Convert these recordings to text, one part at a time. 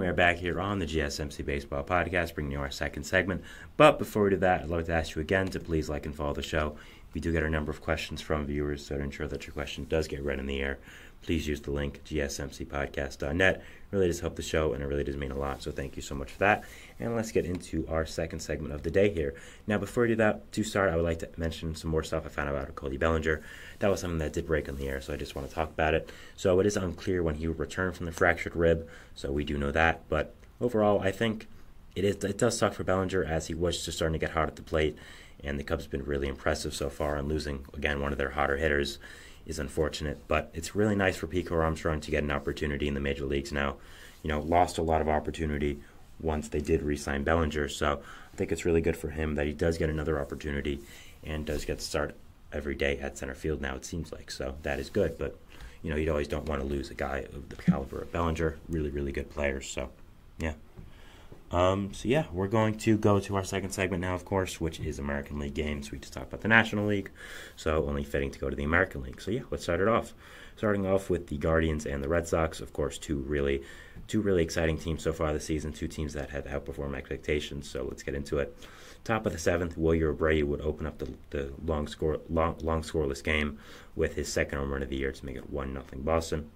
we are back here on the GSMC Baseball Podcast, bringing you our second segment. But before we do that, I'd like to ask you again to please like and follow the show. We do get a number of questions from viewers, so to ensure that your question does get read in the air, please use the link, gsmcpodcast.net. It really does help the show, and it really does mean a lot, so thank you so much for that. And let's get into our second segment of the day here. Now, before we do that, to start, I would like to mention some more stuff I found out about Cody Bellinger. That was something that did break on the air, so I just want to talk about it. So it is unclear when he will return from the fractured rib, so we do know that. But overall, I think it does suck for Bellinger, as he was just starting to get hot at the plate, and the Cubs have been really impressive so far, and losing, again, one of their hotter hitters is unfortunate. But it's really nice for Pico Armstrong to get an opportunity in the major leagues now. Lost a lot of opportunity once they did re-sign Bellinger, so I think it's really good for him that he does get another opportunity and does get to start every day at center field now, it seems like. So that is good, but you always don't want to lose a guy of the caliber of Bellinger. Really, really good players. So yeah. We're going to go to our second segment now, of course, which is American League games. We just talked about the National League, so only fitting to go to the American League. So yeah, let's start it off. Starting off with the Guardians and the Red Sox, of course, two really exciting teams so far this season, two teams that have outperformed expectations. So let's get into it. Top of the seventh, Wilyer Abreu would open up the long scoreless game with his second home run of the year to make it 1-0 Boston.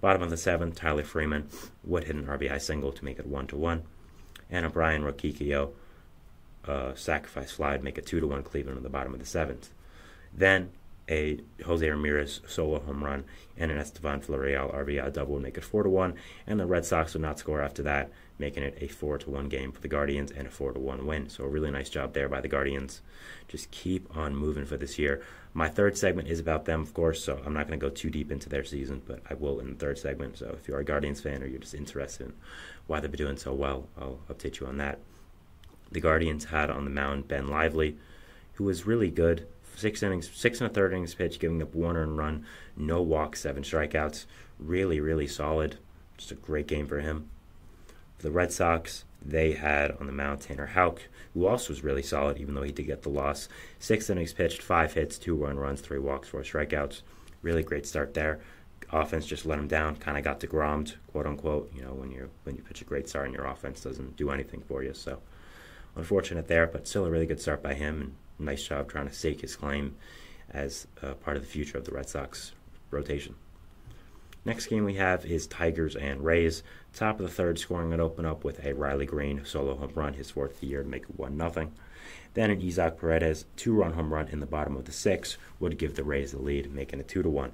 Bottom of the seventh, Tyler Freeman would hit an RBI single to make it 1-1. And a Brian Roquillo sacrifice fly to make it 2-1 Cleveland in the bottom of the seventh. Then a Jose Ramirez solo home run and an Estevan Florial RBI double would make it 4-1, and the Red Sox would not score after that, making it a 4-1 game for the Guardians and a 4-1 win. So a really nice job there by the Guardians. Just keep on moving for this year. My third segment is about them, of course, so I'm not going to go too deep into their season, but I will in the third segment. So if you're a Guardians fan or you're just interested in why they've been doing so well, I'll update you on that. The Guardians had on the mound Ben Lively, who was really good. 6 and a third innings pitch, giving up 1 earned run, no walks, 7 strikeouts. Really, really solid. Just a great game for him. For the Red Sox, they had on the mound Tanner Houck, who also was really solid, even though he did get the loss. 6 innings pitched, 5 hits, 2 earned runs, 3 walks, 4 strikeouts. Really great start there. Offense just let him down, kind of got deGrommed, quote unquote. When you pitch a great start and your offense doesn't do anything for you. So unfortunate there, but still a really good start by him, and nice job trying to stake his claim as part of the future of the Red Sox rotation. Next game we have is Tigers and Rays. Top of the third, scoring would open up with a Riley Green solo home run, his 4th of the year, to make it 1-0. Then an Isaac Paredes 2-run home run in the bottom of the 6th would give the Rays the lead, making it 2-1.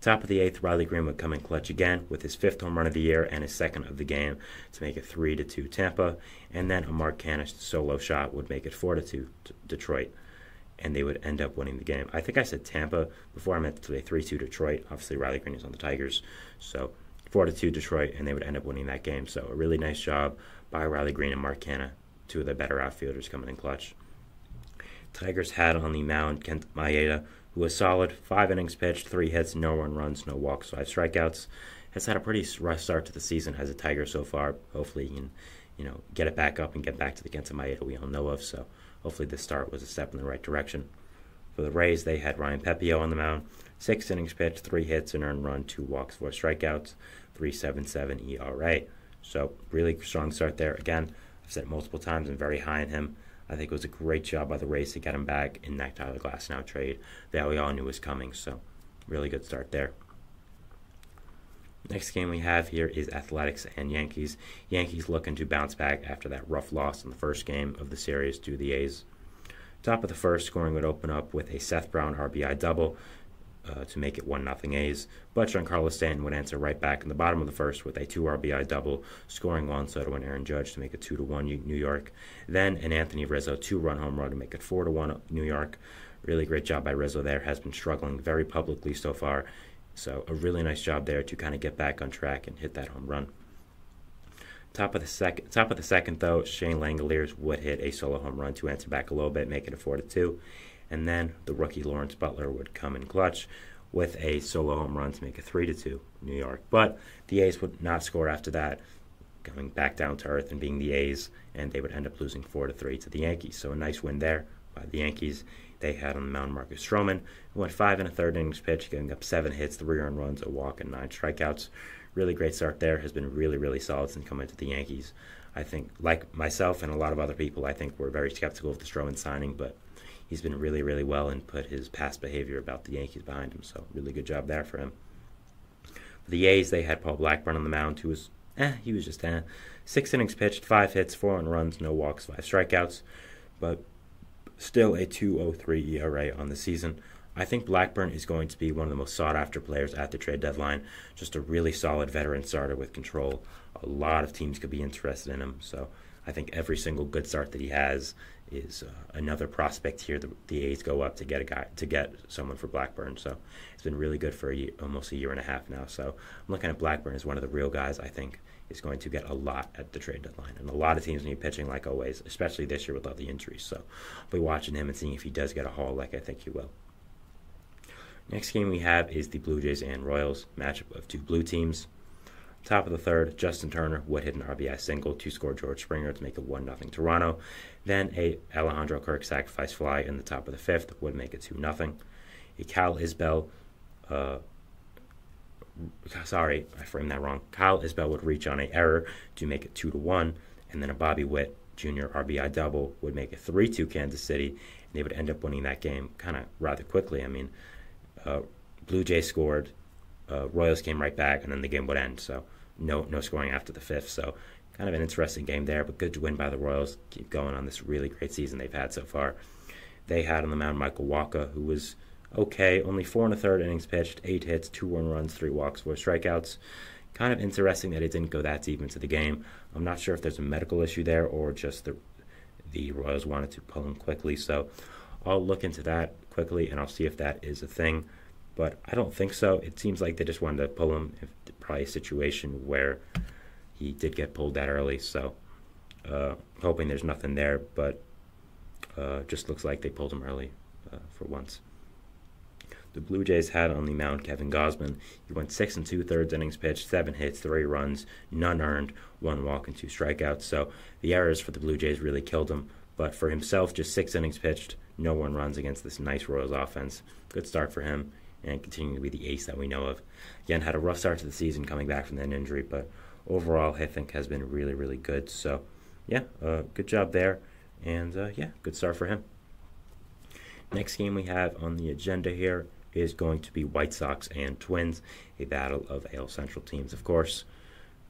Top of the 8th, Riley Green would come in clutch again with his 5th home run of the year and his 2nd of the game to make it 3-2 Tampa. And then a Mark Cannish solo shot would make it 4-2 Detroit, and they would end up winning the game. I think I said Tampa before. I meant to say 3-2 Detroit. Obviously, Riley Green is on the Tigers, so 4-2 Detroit, and they would end up winning that game. So a really nice job by Riley Green and Mark Canna, two of the better outfielders coming in clutch. Tigers had on the mound Kent Maeda, who was solid. 5 innings pitched, 3 hits, no earned runs, no walks, 5 strikeouts. Has had a pretty rough start to the season as a Tiger so far. Hopefully he can, get it back up and get back to the Kent Maeda we all know of. So hopefully this start was a step in the right direction. For the Rays, they had Ryan Pepio on the mound. 6 innings pitched, 3 hits, an earned run, 2 walks, 4 strikeouts, 3.77 ERA. So really strong start there. Again, I've said it multiple times, I'm very high on him. I think it was a great job by the Rays to get him back in that Tyler Glasnow trade that we all knew was coming. So really good start there. Next game we have here is Athletics and Yankees. Yankees looking to bounce back after that rough loss in the first game of the series to the A's. Top of the first, scoring would open up with a Seth Brown RBI double to make it 1-0 A's. But Giancarlo Stanton would answer right back in the bottom of the first with a 2 RBI double, scoring Juan Soto and Aaron Judge to make it 2-1 New York. Then an Anthony Rizzo 2-run home run to make it 4-1 New York. Really great job by Rizzo there. Has been struggling very publicly so far. So a really nice job there to kind of get back on track and hit that home run. Top of the second, though, Shane Langoliers would hit a solo home run to answer back a little bit, making it 4-2. And then the rookie Lawrence Butler would come in clutch with a solo home run to make it 3-2 New York. But the A's would not score after that, going back down to earth and being the A's, and they would end up losing 4-3 to the Yankees. So a nice win there by the Yankees. They had on the mound Marcus Stroman, who went 5 1/3 innings pitched, giving up 7 hits, 3 earned runs, a walk, and 9 strikeouts. really great start there. Has been really, really solid since coming to the Yankees. I think, like myself and a lot of other people, I think we're very skeptical of the Stroman signing, but he's been really, really well and put his past behavior about the Yankees behind him. So really good job there for him. For the A's, they had Paul Blackburn on the mound, who was, he was just 6 innings pitched, 5 hits, 4 earned runs, no walks, 5 strikeouts, but still a 2.03 ERA on the season. I think Blackburn is going to be one of the most sought-after players at the trade deadline. Just a really solid veteran starter with control. A lot of teams could be interested in him. So I think every single good start that he has is another prospect here. The A's go up to get someone for Blackburn. So it's been really good for almost a year and a half now. So I'm looking at Blackburn as one of the real guys I think is going to get a lot at the trade deadline. And a lot of teams need pitching like always, especially this year with all the injuries. So I'll be watching him and seeing if he does get a haul like I think he will. Next game we have is the Blue Jays and Royals, matchup of two blue teams. Top of the third, Justin Turner would hit an RBI single to score George Springer to make it 1-0 Toronto. Then a Alejandro Kirk sacrifice fly in the top of the fifth would make it 2-0. A Kyle Isbell, sorry, I framed that wrong. Kyle Isbell would reach on an error to make it 2-1, and then a Bobby Witt Jr. RBI double would make it 3-2 Kansas City, and they would end up winning that game kind of rather quickly. I mean, Blue Jays scored, Royals came right back, and then the game would end. So no scoring after the fifth. So kind of an interesting game there, but good to win by the Royals. Keep going on this really great season they've had so far. They had on the mound Michael Wacha, who was okay, only 4 1/3 innings pitched, 8 hits, 2 earned runs, 3 walks, 4 strikeouts. Kind of interesting that it didn't go that deep into the game. I'm not sure if there's a medical issue there or just the Royals wanted to pull him quickly. So I'll look into that quickly, and I'll see if that is a thing. But I don't think so. It seems like they just wanted to pull him. Probably a situation where he did get pulled that early. So hoping there's nothing there. But just looks like they pulled him early for once. The Blue Jays had on the mound Kevin Gausman. He went 6 2/3 innings pitched, 7 hits, 3 runs, none earned, 1 walk, and 2 strikeouts. So the errors for the Blue Jays really killed him. But for himself, just 6 innings pitched, no 1 runs against this nice Royals offense. Good start for him, and continuing to be the ace that we know of. Again, had a rough start to the season coming back from that injury, but overall I think has been really, really good. So, yeah, good job there, and good start for him. Next game we have on the agenda here is going to be White Sox and Twins, a battle of AL Central teams, of course.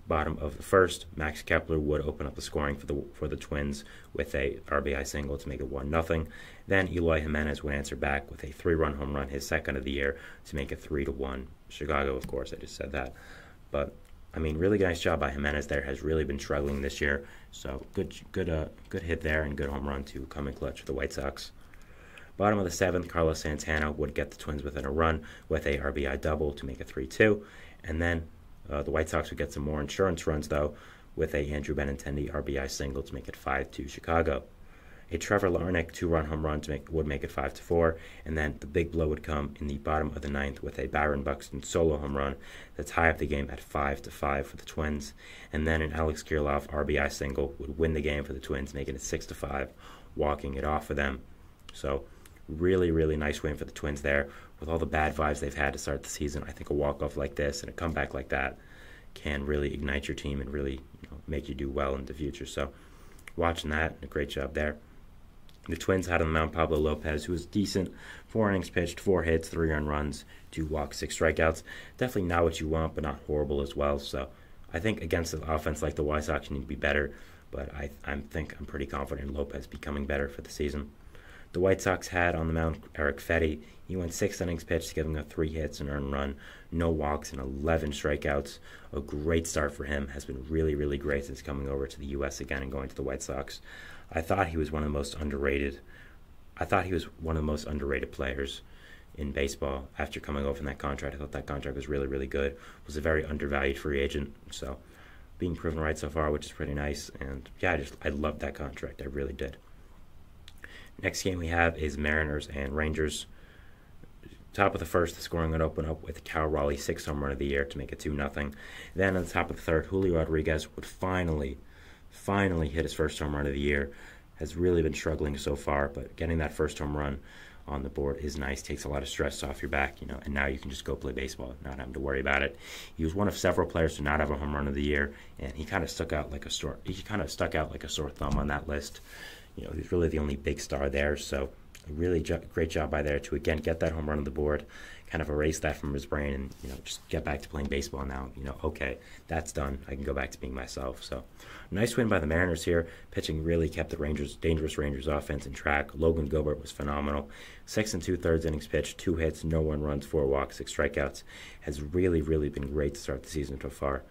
Bottom of the first, Max Kepler would open up the scoring for the Twins with a RBI single to make it 1-0. Then Eloy Jimenez would answer back with a 3-run home run, his second of the year, to make it 3-1. Chicago, of course, I just said that. But, I mean, really nice job by Jimenez there. Has really been struggling this year. So good hit there and good home run to come in clutch for the White Sox. Bottom of the seventh, Carlos Santana would get the Twins within a run with a RBI double to make it 3-2. And then the White Sox would get some more insurance runs, though, with a Andrew Benintendi RBI single to make it 5-2 Chicago. A Trevor Larnach 2-run home run would make it 5-4, and then the big blow would come in the bottom of the ninth with a Byron Buxton solo home run to tie up the game at 5-5 for the Twins. And then an Alex Kirilloff RBI single would win the game for the Twins, making it 6-5, walking it off for them. So really, really nice win for the Twins there. With all the bad vibes they've had to start the season, I think a walk-off like this and a comeback like that can really ignite your team and really make you do well in the future. So watching that, a great job there. The Twins had on the mound Pablo Lopez, who was decent. 4 innings pitched, 4 hits, 3 earned runs, 2 walks, 6 strikeouts. Definitely not what you want, but not horrible as well. So I think against an offense like the White Sox, you need to be better. But I think I'm pretty confident in Lopez becoming better for the season. The White Sox had on the mound Eric Fetty. He went 6 innings pitched, giving up 3 hits, an earned run, no walks, and 11 strikeouts. A great start for him. Has been really, really great since coming over to the U.S. again and going to the White Sox. I thought he was one of the most underrated. Players in baseball after coming over from that contract. I thought that contract was really, really good. Was a very undervalued free agent. So being proven right so far, which is pretty nice. And yeah, I loved that contract. I really did. Next game we have is Mariners and Rangers. Top of the first, the scoring would open up with Cal Raleigh 6th home run of the year to make it 2-0. Then on the top of the third, Julio Rodriguez would finally hit his first home run of the year. Has really been struggling so far, but getting that first home run on the board is nice. Takes a lot of stress off your back, and now you can just go play baseball, not having to worry about it. He was one of several players to not have a home run of the year, and he kind of stuck out like a sore thumb on that list. He's really the only big star there, so a really great job by there to again get that home run on the board, kind of erase that from his brain, and just get back to playing baseball now. Okay, that's done. I can go back to being myself. So, nice win by the Mariners here. Pitching really kept the dangerous Rangers offense in track. Logan Gilbert was phenomenal. 6 2/3 innings pitched, 2 hits, no 1 runs, 4 walks, 6 strikeouts. Has really been great to start the season so far.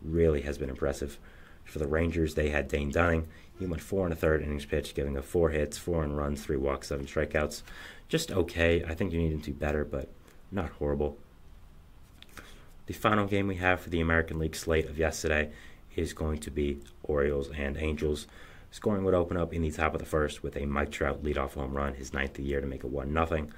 Really has been impressive. For the Rangers, they had Dane Dunning. He went 4 1/3 innings pitched, giving up 4 hits, 4 runs, 3 walks, 7 strikeouts. Just okay. I think you need him to do better, but not horrible. The final game we have for the American League slate of yesterday is going to be Orioles and Angels. Scoring would open up in the top of the first with a Mike Trout leadoff home run, his 9th of the year, to make it 1-0.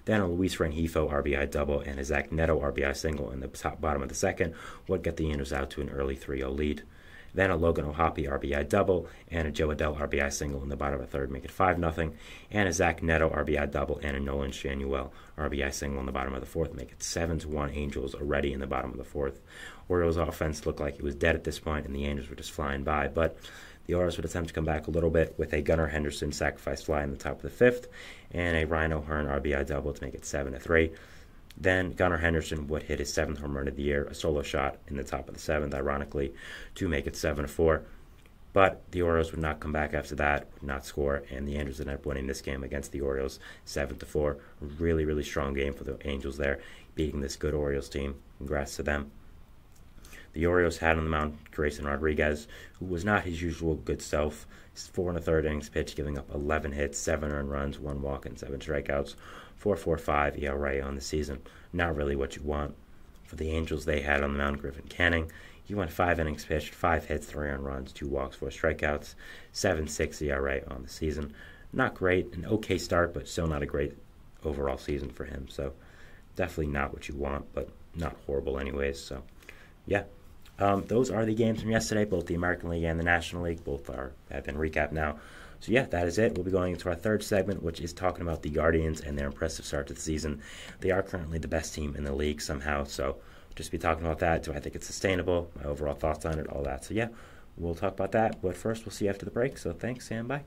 Then a Luis Rengifo RBI double and a Zach Neto RBI single in the bottom of the second would get the Angels out to an early 3-0 lead. Then a Logan O'Hoppe RBI double and a Joe Adell RBI single in the bottom of the third make it 5-0, and a Zach Neto RBI double and a Nolan Shanuel RBI single in the bottom of the fourth make it 7-1 Angels already in the bottom of the fourth. Orioles offense looked like it was dead at this point, and the Angels were just flying by, but the Orioles would attempt to come back a little bit with a Gunnar Henderson sacrifice fly in the top of the fifth and a Ryan O'Hearn RBI double to make it 7-3. Then Gunnar Henderson would hit his 7th home run of the year, a solo shot in the top of the 7th, ironically, to make it 7-4. But the Orioles would not come back after that, would not score, and the Angels ended up winning this game against the Orioles 7-4. Really strong game for the Angels there, beating this good Orioles team. Congrats to them. The Orioles had on the mound Grayson Rodriguez, who was not his usual good self. 4 1/3 innings pitched, giving up 11 hits, 7 earned runs, 1 walk, and 7 strikeouts. 4.45 ERA on the season. Not really what you want. For the Angels, they had on the mound Griffin Canning. He went 5 innings pitched, 5 hits, 3 earned runs, 2 walks, 4 strikeouts, 7.6 ERA on the season. Not great, an okay start, but still not a great overall season for him. So definitely not what you want, but not horrible anyways. So yeah. Those are the games from yesterday, both the American League and the National League. Both have been recapped now. So yeah, that is it. We'll be going into our third segment, which is talking about the Guardians and their impressive start to the season. They are currently the best team in the league somehow, so we'll just be talking about that. Do I think it's sustainable? My overall thoughts on it, all that. So yeah, we'll talk about that. But first, we'll see you after the break. So thanks and bye.